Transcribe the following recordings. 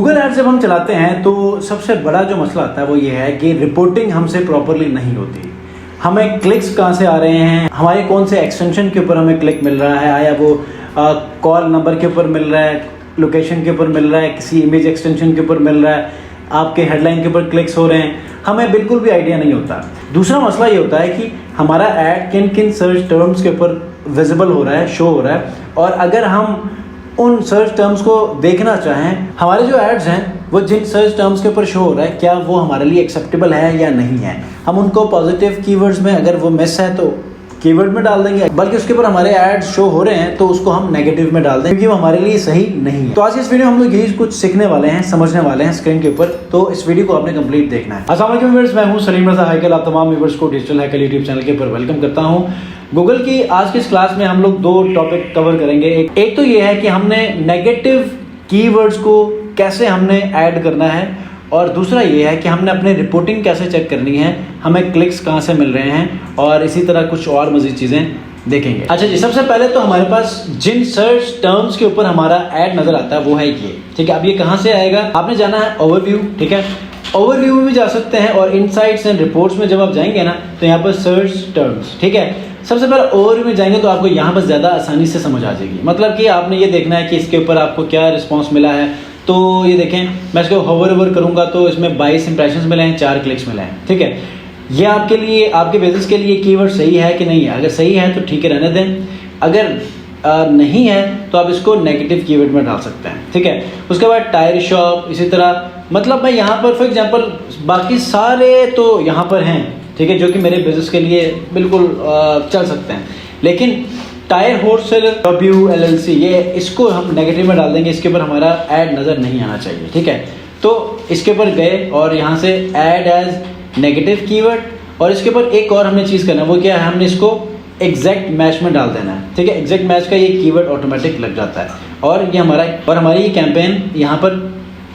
Google ads जब हम चलाते हैं तो सबसे बड़ा जो मसला आता है वो ये है कि रिपोर्टिंग हमसे प्रॉपरली नहीं होती। हमें क्लिक्स कहाँ से आ रहे हैं, हमारे कौन से एक्सटेंशन के ऊपर हमें क्लिक मिल रहा है, आया वो कॉल नंबर के ऊपर मिल रहा है, लोकेशन के ऊपर मिल रहा है, किसी इमेज एक्सटेंशन के ऊपर मिल रहा है, आपके हेडलाइन के ऊपर क्लिक्स हो रहे हैं, हमें बिल्कुल भी आइडिया नहीं होता। दूसरा मसला ये होता है कि हमारा ऐड किन किन सर्च टर्म्स के ऊपर विजिबल हो रहा है, शो हो रहा है, और अगर हम उन सर्च टर्म्स को देखना चाहें, हमारे जो एड्स हैं वो जिन सर्च टर्म्स के ऊपर शो हो रहा है क्या वो हमारे लिए एक्सेप्टेबल है या नहीं है। हम उनको पॉजिटिव कीवर्ड्स में, अगर वो मिस है तो कीवर्ड में डाल देंगे, बल्कि उसके ऊपर हमारे एड्स शो हो रहे हैं तो उसको हम नेगेटिव में डाल दें क्योंकि वो हमारे लिए सही नहीं है। तो आज इस वीडियो में हम लोग यही कुछ सीखने वाले हैं, समझने वाले हैं स्क्रीन के ऊपर, तो इस वीडियो को आपने कंप्लीट देखना है। अस्सलाम वालेकुम व्यूअर्स, मैं हूं सलीम रज़ा हैकल। आप तमाम व्यूअर्स को डिजिटल हैकल यूट्यूब चैनल के ऊपर वेलकम करता हूं। गूगल की आज की इस क्लास में हम लोग दो टॉपिक कवर करेंगे। एक तो ये है कि हमने नेगेटिव कीवर्ड्स को कैसे हमने ऐड करना है, और दूसरा ये है कि हमने अपने रिपोर्टिंग कैसे चेक करनी है, हमें क्लिक्स कहाँ से मिल रहे हैं, और इसी तरह कुछ और मज़ीद चीज़ें देखेंगे। अच्छा जी, सबसे पहले तो हमारे पास जिन सर्च टर्म्स के ऊपर हमारा ऐड नज़र आता है वो है ये, ठीक है। अब ये कहाँ से आएगा, आपने जाना है ओवरव्यू, ठीक है। ओवरव्यू में भी जा सकते हैं, और इनसाइट्स एंड रिपोर्ट्स में जब आप जाएंगे ना तो यहाँ पर सर्च टर्म्स, ठीक है। सबसे पहले ओवरव्यू में जाएंगे तो आपको यहाँ पर ज़्यादा आसानी से समझ आ जाएगी। मतलब कि आपने ये देखना है कि इसके ऊपर आपको क्या रिस्पॉन्स मिला है। तो ये देखें, मैं इसको होवर ओवर करूँगा तो इसमें 22 इंप्रेशंस मिले हैं, 4 क्लिक्स मिले हैं, ठीक है। ये आपके लिए, आपके बिजनेस के लिए कीवर्ड सही है कि नहीं है। अगर सही है तो ठीक है, रहने दें। अगर नहीं है तो आप इसको नेगेटिव कीवर्ड में डाल सकते हैं, ठीक है। उसके बाद टायर शॉप, इसी तरह, मतलब मैं यहाँ पर फॉर एग्जांपल बाकी सारे तो यहाँ पर हैं, ठीक है, जो कि मेरे बिजनेस के लिए बिल्कुल चल सकते हैं, लेकिन टायर होलसेलर WLLC ये इसको हम नेगेटिव में डाल देंगे। इसके ऊपर हमारा ऐड नज़र नहीं आना चाहिए, ठीक है। तो इसके ऊपर गए और यहाँ से ऐड एज नेगेटिव कीवर्ड, और इसके ऊपर एक और हमने चीज़ करना है, वो क्या है, हमने इसको एग्जैक्ट मैच में डाल देना है, ठीक है। एग्जैक्ट मैच का ये कीवर्ड ऑटोमेटिक लग जाता है, और ये हमारी ये कैंपेन यहाँ पर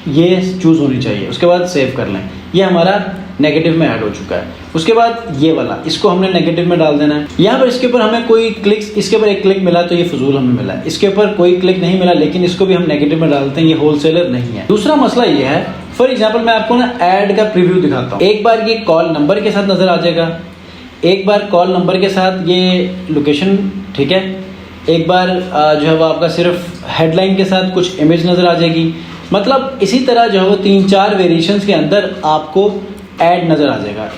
ये चूज़ होनी चाहिए। उसके बाद सेव कर लें, ये हमारा नेगेटिव में ऐड हो चुका है। उसके बाद ये वाला, इसको हमने नेगेटिव में डाल देना है। यहाँ पर इसके ऊपर हमें कोई क्लिक्स, इसके ऊपर एक क्लिक मिला तो ये फजूल हमें मिला है। इसके ऊपर कोई क्लिक नहीं मिला, लेकिन इसको भी हम नेगेटिव में डालते हैं, ये होलसेलर नहीं है। दूसरा मसला ये है, फॉर एग्जाम्पल मैं आपको ना ऐड का प्रीव्यू दिखाता हूँ। एक बार ये कॉल नंबर के साथ नजर आ जाएगा, एक बार कॉल नंबर के साथ ये लोकेशन, ठीक है। एक बार जो है वो आपका सिर्फ हेडलाइन के साथ कुछ इमेज नजर आ जाएगी। मतलब इसी तरह जो है वो 3-4 वेरिएशंस के अंदर आपको ऐड नज़र आ जाएगा,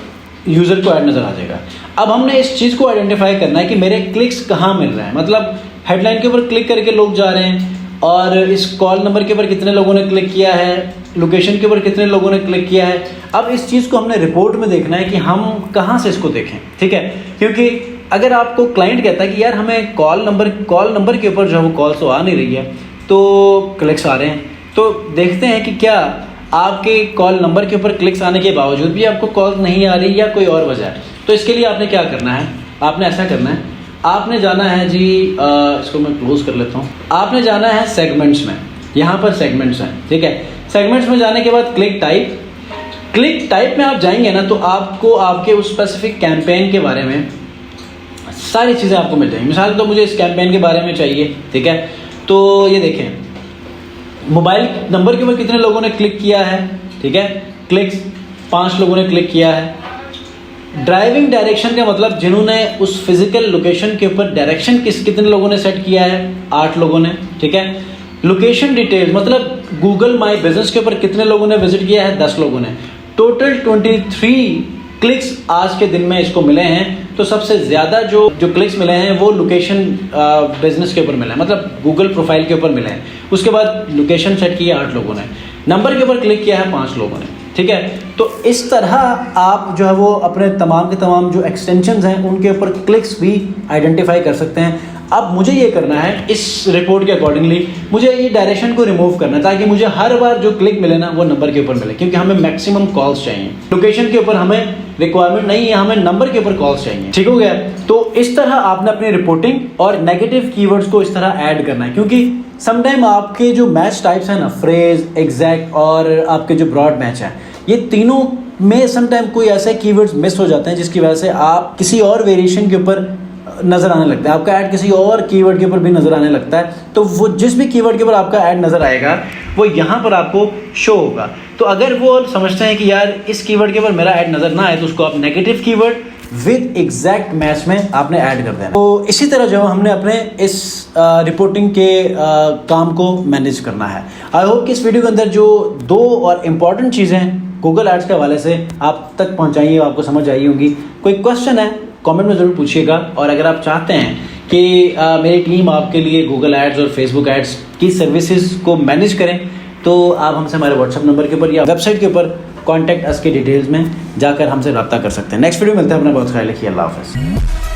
यूज़र को ऐड नज़र आ जाएगा। अब हमने इस चीज़ को आइडेंटिफाई करना है कि मेरे क्लिक्स कहाँ मिल रहे हैं। मतलब हेडलाइन के ऊपर क्लिक करके लोग जा रहे हैं, और इस कॉल नंबर के ऊपर कितने लोगों ने क्लिक किया है, लोकेशन के ऊपर कितने लोगों ने क्लिक किया है। अब इस चीज़ को हमने रिपोर्ट में देखना है कि हम कहाँ से इसको देखें, ठीक है। क्योंकि अगर आपको क्लाइंट कहता है कि यार हमें कॉल नंबर के ऊपर जो है वो कॉल तो आ नहीं रही है, तो क्लिक्स आ रहे हैं, तो देखते हैं कि क्या आपके कॉल नंबर के ऊपर क्लिक्स आने के बावजूद भी आपको कॉल नहीं आ रही या कोई और वजह है। तो इसके लिए आपने क्या करना है, आपने ऐसा करना है, आपने जाना है जी, इसको मैं क्लोज कर लेता हूँ। आपने जाना है सेगमेंट्स में, यहाँ पर सेगमेंट्स हैं, ठीक है। सेगमेंट्स में जाने के बाद क्लिक टाइप में आप जाएंगे ना तो आपको आपके उस स्पेसिफिक कैंपेन के बारे में सारी चीज़ें आपको मिल जाएंगी। मिसाल तो मुझे इस कैंपेन के बारे में चाहिए, ठीक है। तो ये देखें, मोबाइल नंबर के ऊपर कितने लोगों ने क्लिक किया है, ठीक है, क्लिक्स 5 लोगों ने क्लिक किया है। ड्राइविंग डायरेक्शन का मतलब जिन्होंने उस फिजिकल लोकेशन के ऊपर डायरेक्शन कितने लोगों ने सेट किया है, 8 लोगों ने, ठीक है। लोकेशन डिटेल्स मतलब गूगल माई बिजनेस के ऊपर कितने लोगों ने विजिट किया है, 10 लोगों ने। टोटल 23 क्लिक्स आज के दिन में इसको मिले हैं। तो सबसे ज़्यादा जो क्लिक्स मिले हैं वो लोकेशन बिजनेस के ऊपर मिले हैं, मतलब गूगल प्रोफाइल के ऊपर मिले हैं। उसके बाद लोकेशन सेट किया 8 लोगों ने, नंबर के ऊपर क्लिक किया है 5 लोगों ने, ठीक है। तो इस तरह आप जो है वो अपने तमाम के तमाम जो एक्सटेंशंस हैं उनके ऊपर क्लिक्स भी आइडेंटिफाई कर सकते हैं। अब मुझे ये करना है, इस रिपोर्ट के अकॉर्डिंगली मुझे ये डायरेक्शन को रिमूव करना है, ताकि मुझे हर बार जो क्लिक मिले ना वो नंबर के ऊपर मिले, क्योंकि हमें मैक्सिमम कॉल्स चाहिए। लोकेशन के ऊपर हमें रिक्वायरमेंट नहीं है, हमें नंबर के ऊपर कॉल्स चाहिए, ठीक हो गया। तो इस तरह आपने अपनी रिपोर्टिंग और नेगेटिव कीवर्ड्स को इस तरह ऐड करना है, क्योंकि समटाइम आपके जो मैच टाइप्स हैं ना, फ्रेज, एग्जैक्ट और आपके जो ब्रॉड मैच है, ये तीनों में समटाइम कोई ऐसे कीवर्ड्स मिस हो जाते हैं जिसकी वजह से आप किसी और वेरिएशन के ऊपर नज़र आने लगता है, आपका ऐड किसी और कीवर्ड के ऊपर भी नज़र आने लगता है, तो वो जिस भी कीवर्ड के ऊपर आपका ऐड नज़र आएगा वो यहाँ पर आपको शो होगा। तो अगर वो समझते हैं कि यार इस कीवर्ड के ऊपर मेरा ऐड नज़र ना आए, तो उसको आप negative keyword with exact match में आपने ऐड कर देना। तो इसी तरह जो हमने अपने इस रिपोर्टिंग के काम को मैनेज करना है। आई होप कि इस वीडियो के अंदर जो 2 और इम्पॉर्टेंट चीज़ें गूगल एड्स के हवाले से आप तक पहुंचाई है, आपको समझ आई होंगी। कोई क्वेश्चन है कमेंट में ज़रूर पूछिएगा, और अगर आप चाहते हैं कि मेरी टीम आपके लिए गूगल एड्स और फेसबुक एड्स की सर्विसेज को मैनेज करें, तो आप हमसे हमारे व्हाट्सएप नंबर के ऊपर या वेबसाइट के ऊपर कॉन्टैक्ट अस के डिटेल्स में जाकर हमसे रब्ता कर सकते हैं। नेक्स्ट वीडियो मिलते हैं, अपना बहुत ख्याल रखिए, अल्लाह हाफ़िज़।